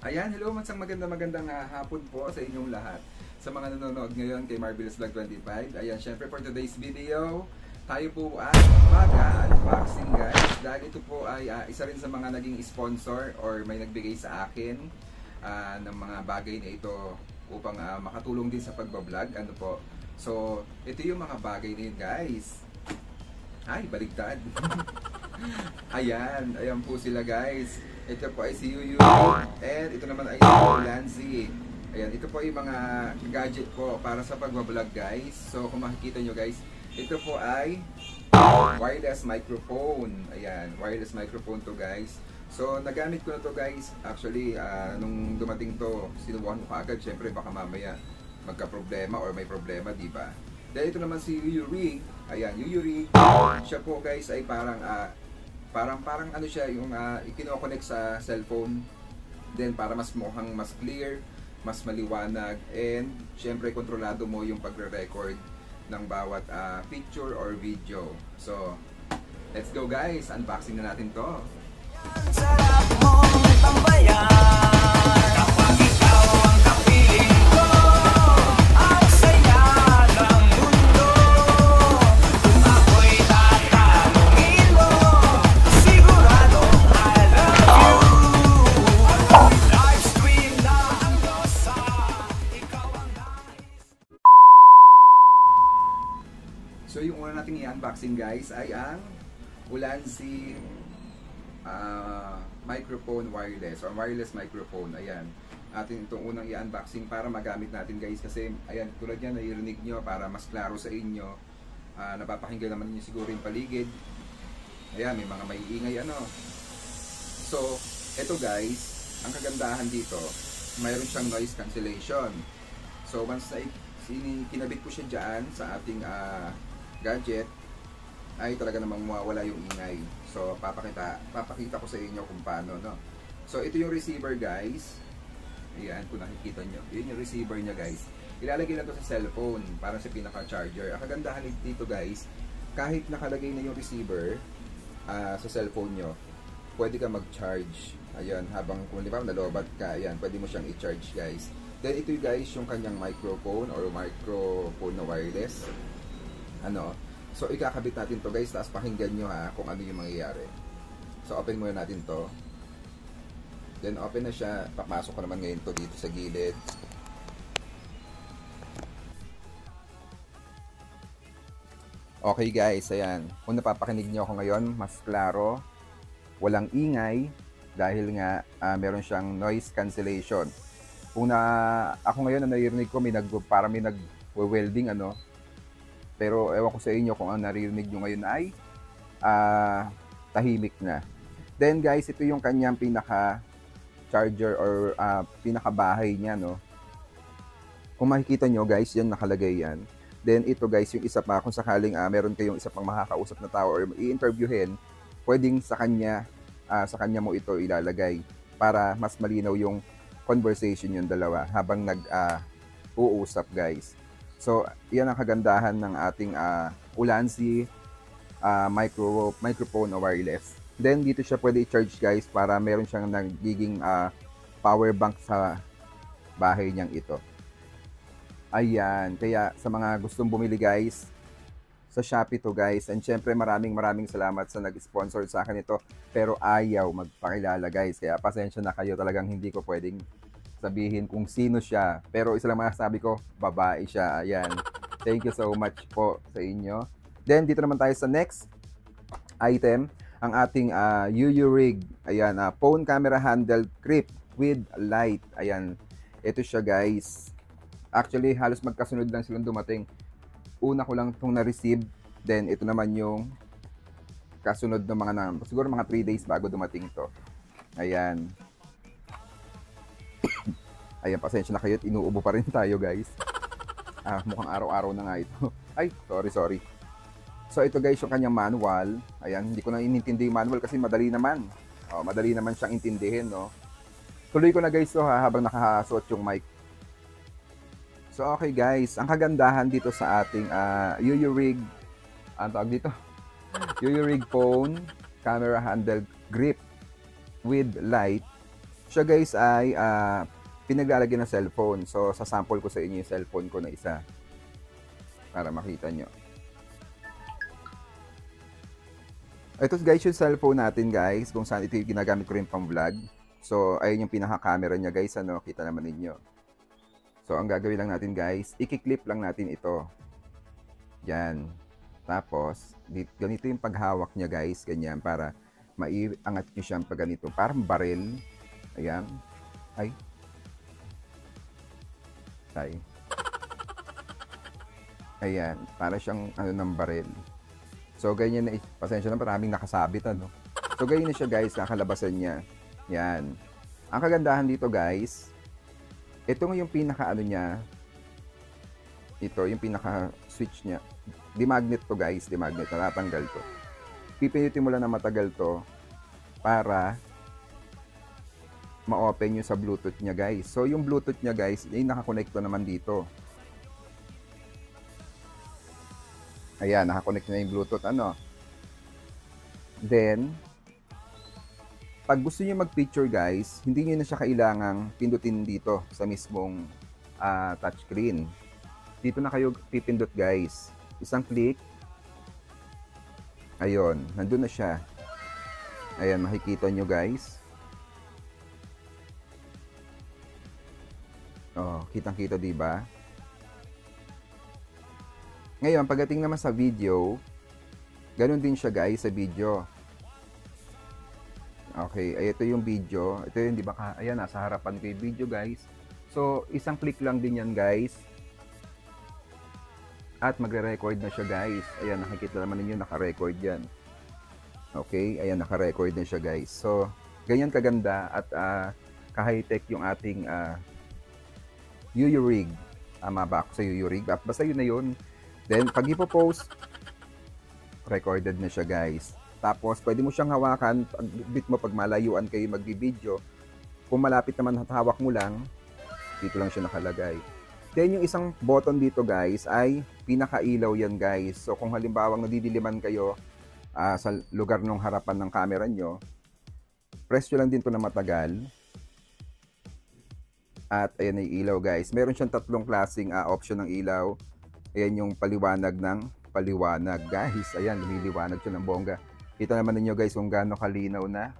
Ayan, hello, magandang hapon po sa inyong lahat. Sa mga nanonood ngayon kay Marvelous Vlog 25. Ayan, syempre for today's video, tayo po ay mag-unboxing guys. Dahil ito po ay isa rin sa mga naging sponsor or may nagbigay sa akin ng mga bagay na ito upang makatulong din sa pagbablog. Ano po? So, ito yung mga bagay na yun guys. Ay, baligtad. Ayan po sila guys. Ito po ay si Yuyu and ito naman ay si Lanzi. Ayan, ito po ay mga gadget po para sa pagbablog guys. So kung makikita nyo guys, ito po ay wireless microphone. Ayan, wireless microphone to guys. So nagamit ko na to guys. Actually, nung dumating to, sinubukan ko agad. Syempre baka mamaya magka-problema or may problema, di ba? Dahil ito naman si Yuyu Rig. Ayan, Yuyu Rig. Siya po guys ay parang ano siya, yung ikino-connect sa cellphone, then para mas mukhang mas clear, mas maliwanag, and syempre kontrolado mo yung pagre-record ng bawat picture or video. So let's go guys, unboxing na natin to. Sarap mong tambayan kapag ikaw ang kapiling ko. Ang saya ng mundo kung ako'y tatanungin mo. Sigurado I love you. Live stream na ang dosa. Ikaw ang nais. So yung una nating i-unboxing guys ay ang Ulanzi microphone wireless or wireless microphone. Ayan, atin itong unang i-unboxing para magamit natin guys, kasi ayan, tulad yan, naririnig nyo para mas klaro sa inyo. Napapakinggan naman nyo siguro yung paligid. Ayan, may mga maiingay ano. So eto guys, ang kagandahan dito, mayroon siyang noise cancellation. So once na kinabit ko siya dyan sa ating gadget, ay talaga namang mawawala yung ingay. So papakita ko sa inyo kung paano, no. So ito yung receiver guys. Ayan, kung nakikita nyo, yun yung receiver niya guys. Ilalagay lang to sa cellphone para sa pinaka-charger. Ang kagandahan dito guys, kahit nakalagay na yung receiver sa cellphone nyo, pwede ka mag-charge. Ayan, habang kung di ba nalobat ka, ayan, pwede mo siyang i-charge guys. Then ito guys yung kanyang microphone or microphone na wireless. Ano? So ikakabit natin to guys, tapos pakinggan nyo kung ano yung mangyayari. So open muna natin to. Then open na siya, papasok ko naman ngayon to dito sa gilid. Okay guys, ayan. Kung napapakinig nyo ako ngayon, mas klaro, walang ingay, dahil nga meron siyang noise cancellation. Kung ako ngayon na naririnig ko, parang may nag-welding ano. Pero ewan ko sa inyo kung ang naririnig nyo ngayon ay tahimik na. Then guys, ito yung kanyang pinaka charger or pinaka bahay niya, no. Kung makikita nyo guys, yan nakalagay yan. Then ito guys, yung isa pa, kung sakaling meron kayong isa pang makakausap na tao or i-interviewin, pwedeng sa kanya mo ito ilalagay para mas malinaw yung conversation yung dalawa habang uusap guys. So, yan ang kagandahan ng ating Ulanzi microphone o wireless. Then, dito siya pwede i-charge guys para meron siyang nagiging power bank sa bahay niyang ito. Ayan, kaya sa mga gustong bumili guys, sa Shopee to guys. And syempre maraming salamat sa nag-sponsor sa akin ito. Pero ayaw magpakilala guys. Kaya pasensya na kayo, talagang hindi ko pwedeng sabihin kung sino siya. Pero isa lang masasabi ko, babae siya. Ayan. Thank you so much po sa inyo. Then, dito naman tayo sa next item. Ang ating Yuyu Rig. Ayan, phone camera handle grip with light. Ayan. Ito siya guys. Actually, halos magkasunod lang silang dumating. Una ko lang itong na-receive. Then, ito naman yung kasunod ng siguro mga 3 days bago dumating to. Ayan. Ayan, pasensya na kayo at inuubo pa rin tayo guys. Mukhang araw-araw na nga ito. Ay, sorry. So ito guys yung kanyang manual. Ayan, hindi ko na inintindi yung manual kasi madali naman. Madali naman siyang intindihin, no. Tuloy ko na guys to habang nakahasuot yung mic. So okay guys, ang kagandahan dito sa ating Yuyu Rig, ang tawag dito? Yuyu Rig phone camera handle grip with light. Siya guys ay pinaglalagyan ng cellphone. So, sa sample ko sa inyo yung cellphone ko na isa para makita nyo. Ito guys yung cellphone natin guys, kung saan ito yung ginagamit ko rin pang vlog. So, ayun yung pinaka-camera niya guys, ano, kita naman ninyo. So, ang gagawin lang natin guys, i-clip lang natin ito. Yan. Tapos, ganito yung paghawak niya guys, ganyan, para maiangat nyo siyang pag ganito. Parang baril. Ayan. Ay. Ay. Ayan. Para siyang ano ng baril. So, ganyan na, pasensya na, maraming nakasabit, ano. So, ganyan na siya, guys, kakalabasan niya. Yan. Ang kagandahan dito, guys, ito yung pinaka, ano niya, ito, yung pinaka-switch niya. Di-magnet to, guys, di-magnet, natatanggal to. Pipinutin mo lang na matagal to para ma-open yung sa Bluetooth niya, guys. So, yung Bluetooth niya, guys, yung nakakonekto naman dito. Ayan, nakakonect na yung Bluetooth, ano. Then, pag gusto niyo mag-picture guys, hindi niyo na siya kailangang pindutin dito sa mismong touchscreen. Dito na kayo pipindot guys. Isang click. Ayun, nandun na siya. Ayan, makikita nyo guys. Oh, kitang-kita diba? Ngayon, pagdating naman sa video, ganun din siya guys sa video. Okay, ay ito yung video. Ito yung, di ba, ayan, nasa harapan ko yung video guys. So, isang click lang din yan guys. At magre-record na siya guys. Ayan, nakikita naman ninyo, naka-record yan. Okay, ayan, naka-record na siya guys. So, ganyan kaganda at ka-high-tech yung ating UU rig. Tama ba ako sa UU rig? Basta yun na yun. Then, pag ipopost, recorded na siya guys. Tapos, pwede mo siyang hawakan, bit mo pag malayuan kayo magbibideo. Kung malapit naman at hawak mo lang, dito lang siya nakalagay. Then, yung isang button dito guys, ay pinakailaw yan guys. So, kung halimbawa nadidiliman kayo sa lugar ng harapan ng camera nyo, press nyo lang din to na matagal. At, ayan ay ilaw guys. Meron siyang tatlong klaseng option ng ilaw. Ayan yung paliwanag ng paliwanag guys. Ayan, lumiliwanag siya ng bongga. Kita naman ninyo guys kung gaano kalinaw na.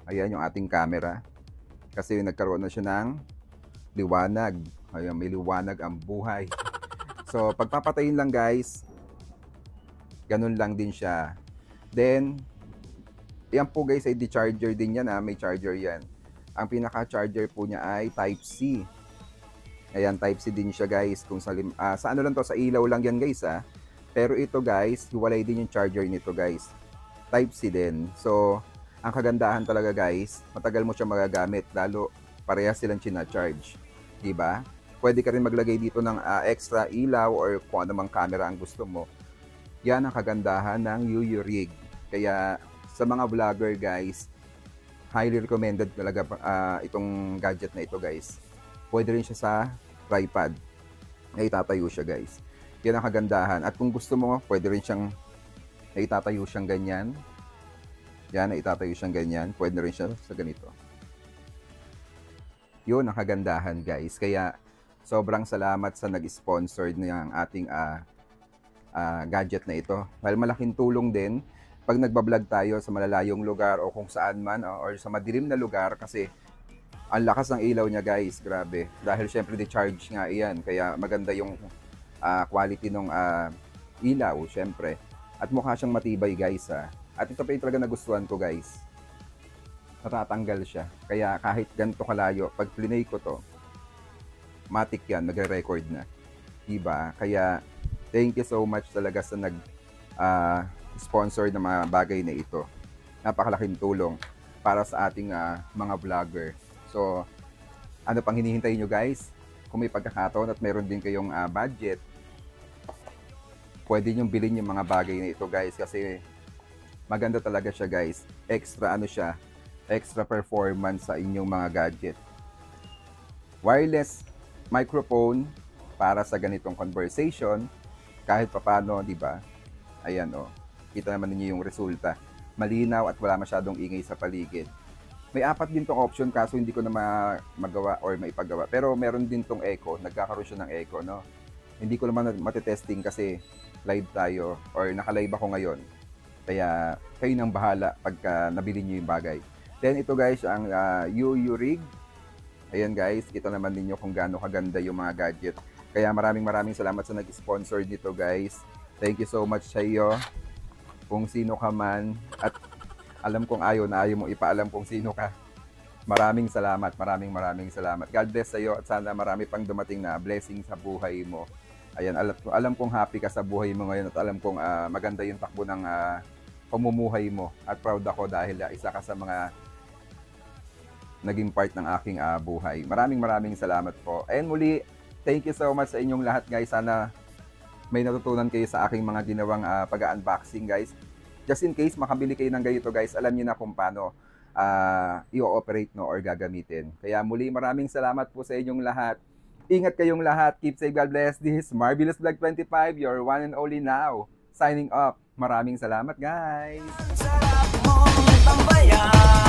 Ayan yung ating camera. Kasi nagkaroon na siya ng liwanag. Ayan, may liwanag ang buhay. So, pagpapatayin lang guys, ganun lang din siya. Then, yan po guys ay di-charger din yan ha. May charger yan. Ang pinaka-charger po niya ay Type-C. Ayan, Type-C din siya guys. Kung sa ano lang to, sa ilaw lang yan guys ha. Pero ito guys, hiwalay din yung charger nito guys. Type-C din. So, ang kagandahan talaga guys, matagal mo siya magagamit. Lalo, parehas silang china-charge. Diba? Pwede ka rin maglagay dito ng extra ilaw or kung anumang camera ang gusto mo. Yan ang kagandahan ng UU rig. Kaya, sa mga vlogger guys, highly recommended talaga itong gadget na ito guys. Pwede rin siya sa tripod. Naitatayo siya guys. Yan ang kagandahan. At kung gusto mo, pwede rin siyang naitatayo siyang ganyan. Yan, naitatayo siyang ganyan. Pwede rin siya sa ganito. Yun ang kagandahan guys. Kaya sobrang salamat sa nag-sponsor ng ating gadget na ito. Dahil malaking tulong din pag nagbablog tayo sa malalayong lugar o kung saan man or sa madilim na lugar kasi ang lakas ng ilaw niya guys, grabe. Dahil syempre di-charge nga iyan, kaya maganda yung quality ng ilaw, syempre. At mukha siyang matibay guys ha. At ito pa yung talaga nagustuhan ko guys. Natatanggal siya. Kaya kahit ganito kalayo, pag plinay ko to, matik yan, nagre-record na. Diba? Kaya thank you so much talaga sa sponsor ng mga bagay na ito. Napakalaking tulong para sa ating mga vlogger. So, ano pang hinihintay nyo guys? Kung may pagkakataon at meron din kayong budget, pwede nyo bilhin yung mga bagay na ito guys kasi maganda talaga siya guys. Extra ano siya, extra performance sa inyong mga gadget. Wireless microphone para sa ganitong conversation kahit papano, di ba? Ayan oh. Kita naman niyo yung resulta. Malinaw at wala masyadong ingay sa paligid. May 4 din tong option kaso hindi ko na magawa or maipagawa. Pero meron din tong echo, nagkakaroon siya ng echo, no? Hindi ko naman matitesting kasi live tayo or naka-live ako ngayon. Kaya kayo nang bahala pagka nabili niyo yung bagay. Then ito guys, ang UU rig. Ayan guys, kita naman ninyo kung gaano kaganda yung mga gadget. Kaya maraming salamat sa nag-sponsor nito guys. Thank you so much sa iyo. Kung sino ka man at alam kong ayaw mong ipaalam kung sino ka. Maraming salamat. God bless sa iyo at sana marami pang dumating na blessing sa buhay mo. Ayan, alam kong happy ka sa buhay mo ngayon at alam kong maganda yung takbo ng pamumuhay mo. At proud ako dahil isa ka sa mga naging part ng aking buhay. Maraming salamat po. And muli, thank you so much sa inyong lahat guys. Sana may natutunan kayo sa aking mga ginawang pag-unboxing guys. Just in case makabili kayo ng ganito guys, alam niyo na kung paano i-operate no or gagamitin. Kaya muli maraming salamat po sa inyong lahat. Ingat kayong lahat. Keep safe. God bless. This is Marvelous Vlog 25, your one and only now. Signing off. Maraming salamat guys. Sarap mong tambayan.